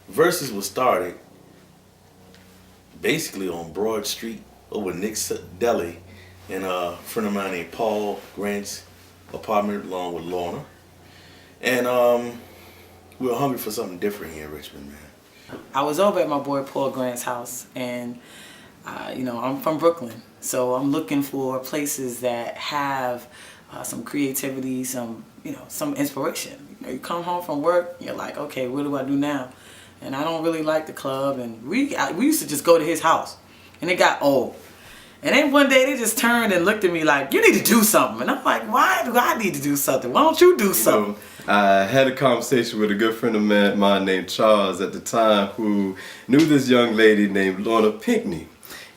Versus was started basically on Broad Street over Nick's Deli, and a friend of mine named Paul Grant's apartment along with Lorna. And we were hungry for something different here in Richmond, man. I was over at my boy Paul Grant's house, and I'm from Brooklyn, so I'm looking for places that have some creativity, some inspiration. You come home from work, you're like, okay, what do I do now? And I don't really like the club, and we used to just go to his house, and it got old. And then one day they just turned and looked at me like, you need to do something. And I'm like, why do I need to do something? Why don't you do something? I had a conversation with a good friend of mine named Charles at the time, who knew this young lady named Lorna Pinckney.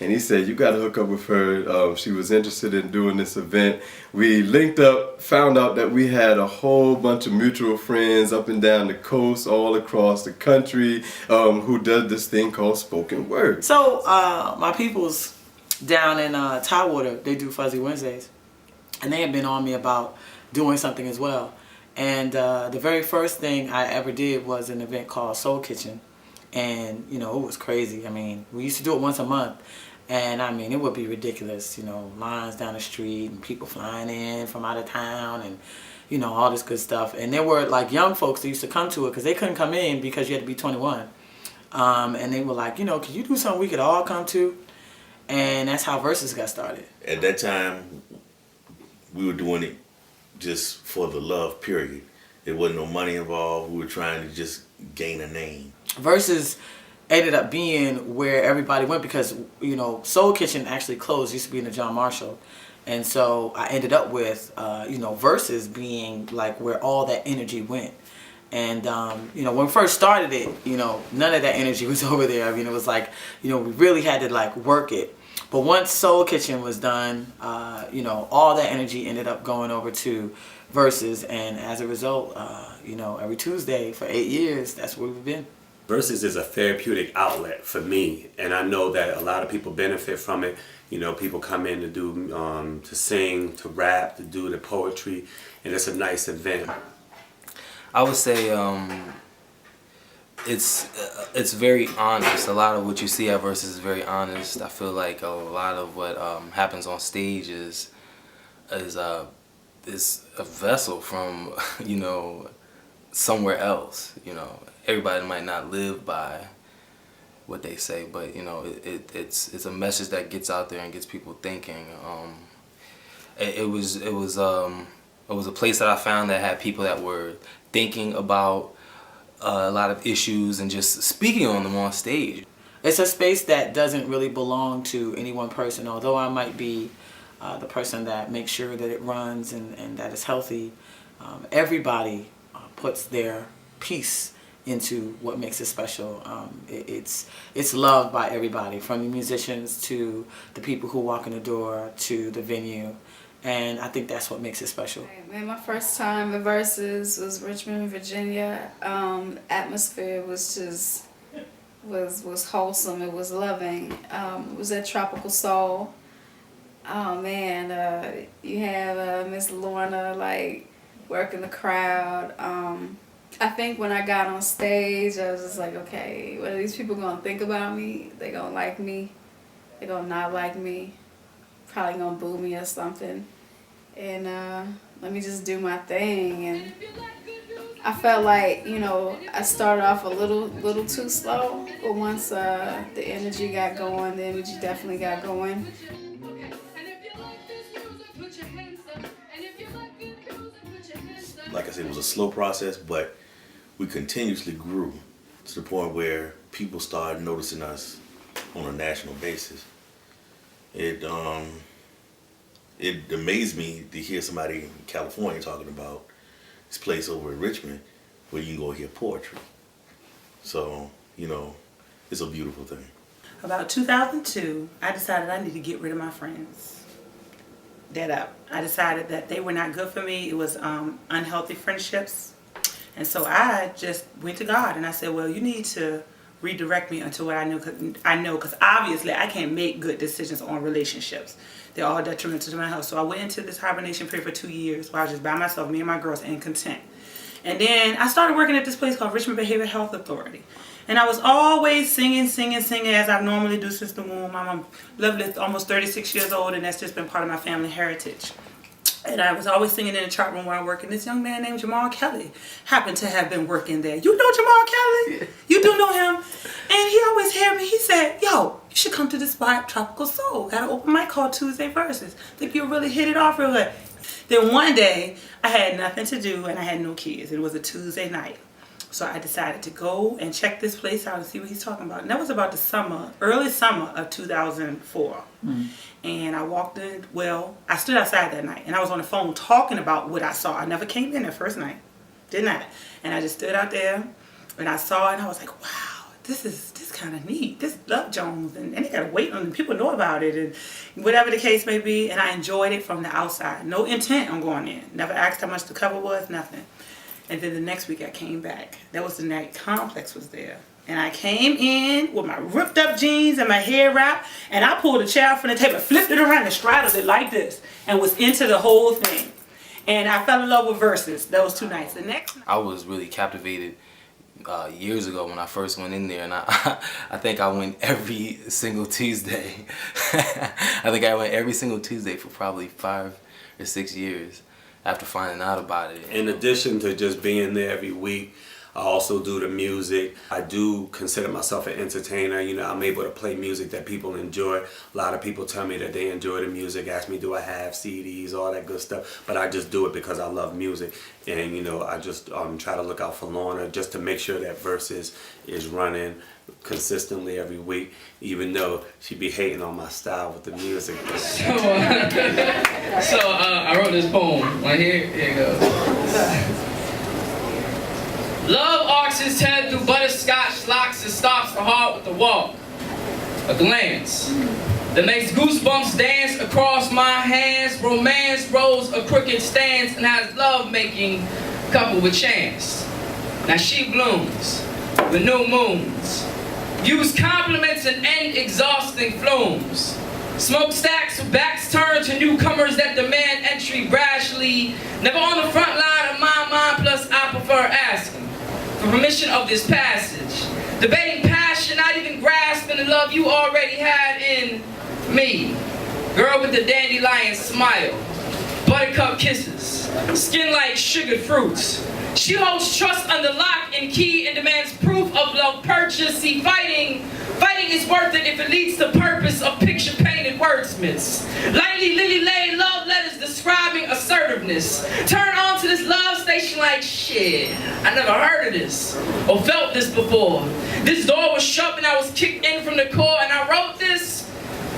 And he said, you got to hook up with her. She was interested in doing this event. We linked up, found out that we had a whole bunch of mutual friends up and down the coast, all across the country, who does this thing called spoken word. So my people's down in Tidewater, they do Fuzzy Wednesdays. And they had been on me about doing something as well. And the very first thing I ever did was an event called Soul Kitchen. And, it was crazy. I mean, we used to do it once a month. And, I mean, it would be ridiculous, lines down the street and people flying in from out of town and, all this good stuff. And there were, like, young folks that used to come to it because they couldn't come in because you had to be 21. And they were like, could you do something we could all come to? And that's how Versus got started. At that time, we were doing it just for the love, period. There wasn't no money involved. We were trying to just gain a name. Versus ended up being where everybody went because, Soul Kitchen actually closed. It used to be in the John Marshall. And so I ended up with, Versus being like where all that energy went. And, when we first started it, none of that energy was over there. I mean, it was like, we really had to like work it. But once Soul Kitchen was done, all that energy ended up going over to Versus. And as a result, every Tuesday for 8 years, that's where we've been. Versus is a therapeutic outlet for me, and I know that a lot of people benefit from it. People come in to do, to sing, to rap, to do the poetry, and it's a nice event. I would say it's very honest. A lot of what you see at Versus is very honest. I feel like a lot of what happens on stage is a vessel from somewhere else. Everybody might not live by what they say, but it's a message that gets out there and gets people thinking. It was a place that I found that had people that were thinking about a lot of issues and just speaking on them on stage. It's a space that doesn't really belong to any one person, although I might be the person that makes sure that it runs and that it's healthy. Everybody puts their piece into what makes it special. It's loved by everybody, from the musicians to the people who walk in the door to the venue. And I think that's what makes it special. Man, my first time at Versus was Richmond, Virginia. Atmosphere was just was wholesome. It was loving. It was at Tropical Soul. Oh man, you have Miss Lorna like working the crowd. I think when I got on stage, I was just like, okay, what are these people gonna think about me? They gonna like me? They gonna not like me? Probably gonna boo me or something. And let me just do my thing. And I felt like, I started off a little too slow, but once the energy got going, the energy definitely got going. Like I said, it was a slow process, but we continuously grew to the point where people started noticing us on a national basis. It amazed me to hear somebody in California talking about this place over in Richmond where you can go hear poetry. So, it's a beautiful thing. About 2002, I decided I need to get rid of my friends. Dead up. I decided that they were not good for me. It was unhealthy friendships. And so I just went to God and I said, well, you need to redirect me into what I know, because obviously I can't make good decisions on relationships. They're all detrimental to my health. So I went into this hibernation period for 2 years where I was just by myself, me and my girls, and content. And then I started working at this place called Richmond Behavioral Health Authority. And I was always singing as I normally do since the womb. I'm a lovely, almost 36 years old, and that's just been part of my family heritage. And I was always singing in the chart room where I work, and this young man named Jamal Kelly happened to have been working there. You know Jamal Kelly? You do know him? And he always heard me. He said, yo, you should come to the spot, Tropical Soul. Got an open mic called Tuesday Verses. Think you'll really hit it off real good. Then one day, I had nothing to do, and I had no kids. It was a Tuesday night. So I decided to go and check this place out and see what he's talking about. And that was about the summer, early summer of 2004. And I walked in, I stood outside that night and I was on the phone talking about what I saw. I never came in that first night, didn't I? And I just stood out there and I saw it and I was like, wow, this kind of neat. This Love Jones, and they gotta wait on people know about it and whatever the case may be. And I enjoyed it from the outside. No intent on going in. Never asked how much the cover was, nothing. And then the next week I came back. That was the night Complex was there. And I came in with my ripped up jeans and my hair wrapped, and I pulled a chair from the table, flipped it around and straddled it like this, and was into the whole thing. And I fell in love with Verses those 2 nights. The next night, I was really captivated years ago when I first went in there, and I think I went every single Tuesday. I think I went every single Tuesday for probably 5 or 6 years after finding out about it. In addition to just being there every week, I also do the music. I do consider myself an entertainer. You know, I'm able to play music that people enjoy. A lot of people tell me that they enjoy the music, ask me do I have CDs, all that good stuff. But I just do it because I love music. And, you know, I just try to look out for Lorna just to make sure that Verses is running consistently every week, even though she be hating on my style with the music. So I wrote this poem right here. Here it goes. Love arcs his head through butterscotch locks and stops the heart with a walk, a glance that makes goosebumps dance across my hands. Romance rolls a crooked stance and has love making coupled with chance. Now she blooms with new moons, use compliments and end exhausting flumes. Smokestacks with backs turned to newcomers that demand entry brashly. Never on the front line of my mind, plus I prefer asking for permission of this passage. Debating passion, not even grasping the love you already had in me. Girl with the dandelion smile, buttercup kisses, skin like sugared fruits. She holds trust under lock and key and demands proof of love purchase. See, fighting is worth it if it leads to purpose of picture-painted wordsmiths. Lightly lily-laid love letters describing assertiveness. Turn on to this love station like, shit, I never heard of this or felt this before. This door was shut and I was kicked in from the core, and I wrote this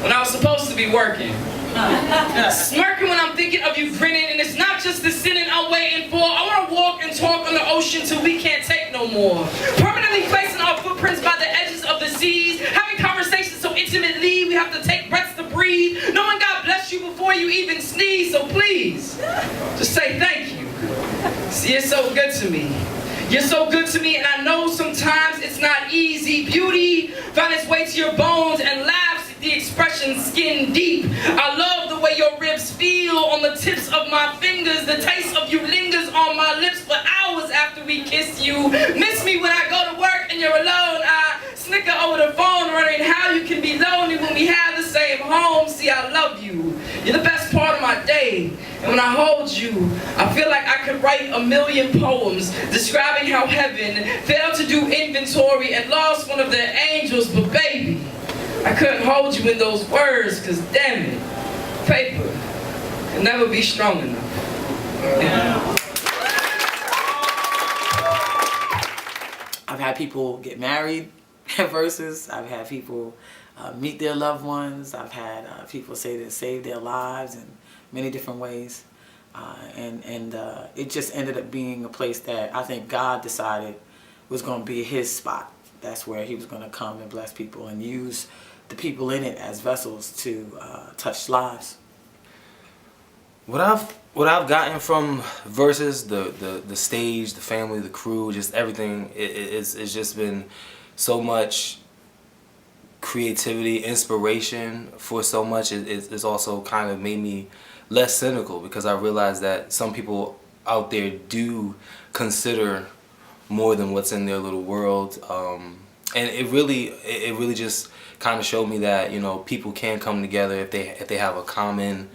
when I was supposed to be working. Smirking when I'm thinking of you grinning, and it's not just the sinning I'm waiting for. I want to walk and talk on the ocean till we can't take no more. Permanently placing our footprints by the edges of the seas, having conversations so intimately we have to take breaths to breathe. Knowing God bless you before you even sneeze, so please, just say thank you. See, you're so good to me. You're so good to me, and I know sometimes it's not easy. Beauty found its way to your bones and laughs at the expression skin deep. I love the way your ribs feel on the tips of my fingers. The taste of you lingers on my lips for hours after we kiss you. Miss me when I go to work and you're alone. I snicker over the phone wondering how you can be lonely when we have the same home. See, I love you. You're the best part of my day. And when I hold you, I feel like I could write 1,000,000 poems describing how heaven failed to do inventory and lost one of their angels. But baby, I couldn't hold you in those words, because damn it, paper can never be strong enough. Yeah. I've had people get married at Verses. I've had people meet their loved ones. I've had people say they saved their lives in many different ways. And it just ended up being a place that I think God decided was going to be his spot. That's where he was going to come and bless people and use the people in it as vessels to touch lives. What I've gotten from Versus, the stage, the family, the crew, just everything, it's just been so much creativity, inspiration for so much. It's also kind of made me less cynical, because I realize that some people out there do consider more than what's in their little world. it really just kind of showed me that, you know, people can come together if they have a common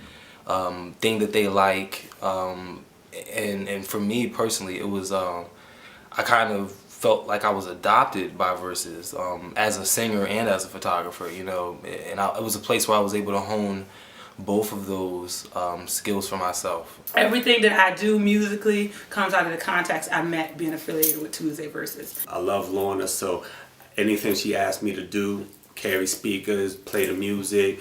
thing that they like. And for me personally, it was I kind of felt like I was adopted by Versus as a singer and as a photographer, you know, and it was a place where I was able to hone both of those skills for myself. Everything that I do musically comes out of the contacts I met being affiliated with Tuesday Versus. I love Lorna, so anything she asked me to do, carry speakers, play the music,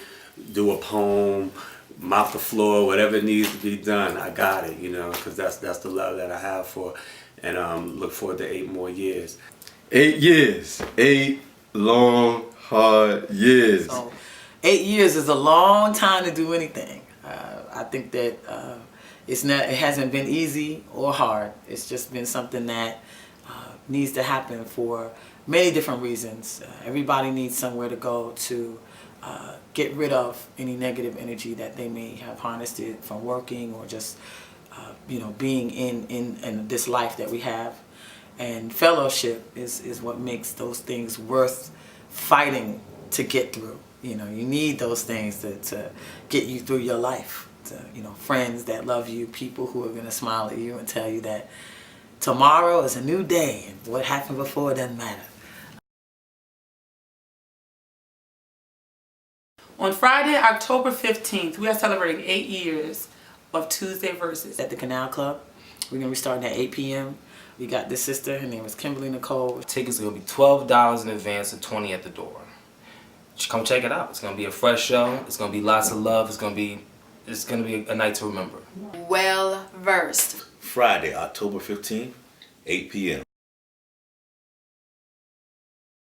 do a poem, mop the floor, whatever needs to be done, I got it, you know, because that's the love that I have for her. And look forward to 8 more years. 8 years. 8 long, hard years. So 8 years is a long time to do anything. I think that it hasn't been easy or hard. It's just been something that needs to happen for many different reasons. Everybody needs somewhere to go to get rid of any negative energy that they may have harnessed it from working or just you know, being in this life that we have. And fellowship is what makes those things worth fighting to get through. You know, you need those things to get you through your life. You know, friends that love you, people who are going to smile at you and tell you that tomorrow is a new day and what happened before doesn't matter. On Friday, October 15th, we are celebrating 8 years of Tuesday Versus. At the Canal Club, we're going to be starting at 8 p.m. We got this sister, her name is Kimberly Nicole. Tickets are going to be $12 in advance and $20 at the door. Just come check it out. It's going to be a fresh show. It's going to be lots of love. It's going to be a night to remember. Well versed. Friday, October 15th, 8 p.m.